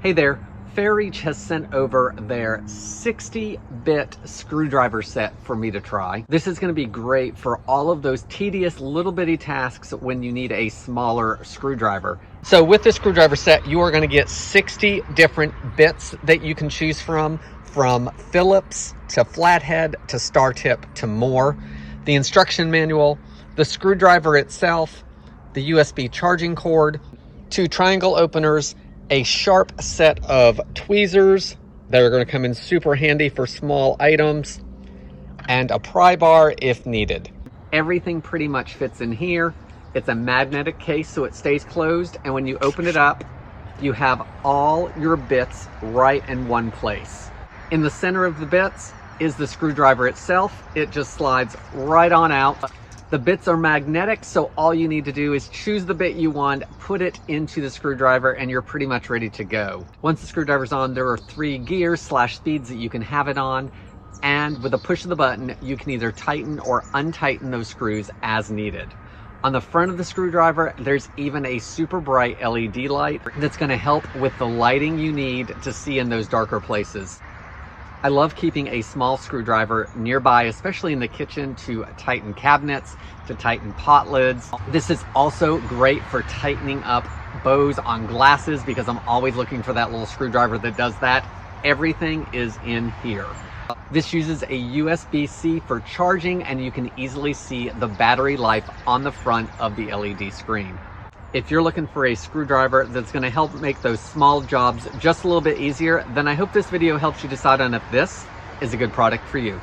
Hey there, Fairreach has sent over their 60-bit screwdriver set for me to try. This is going to be great for all of those tedious little bitty tasks when you need a smaller screwdriver. So with this screwdriver set, you are going to get 60 different bits that you can choose from Phillips to flathead to star tip to more. The instruction manual, the screwdriver itself, the USB charging cord, 2 triangle openers, a sharp set of tweezers that are going to come in super handy for small items, and a pry bar if needed. Everything pretty much fits in here. It's a magnetic case so it stays closed, and when you open it up, you have all your bits right in one place. In the center of the bits is the screwdriver itself. It just slides right on out. The bits are magnetic, so all you need to do is choose the bit you want, put it into the screwdriver, and you're pretty much ready to go. Once the screwdriver's on, there are 3 gears / speeds that you can have it on, and with a push of the button, you can either tighten or untighten those screws as needed. On the front of the screwdriver, there's even a super bright LED light that's going to help with the lighting you need to see in those darker places. I love keeping a small screwdriver nearby, especially in the kitchen, to tighten cabinets, to tighten pot lids. This is also great for tightening up bows on glasses because I'm always looking for that little screwdriver that does that. Everything is in here. This uses a USB-C for charging, and you can easily see the battery life on the front of the LED screen. If you're looking for a screwdriver that's going to help make those small jobs just a little bit easier, then I hope this video helps you decide on if this is a good product for you.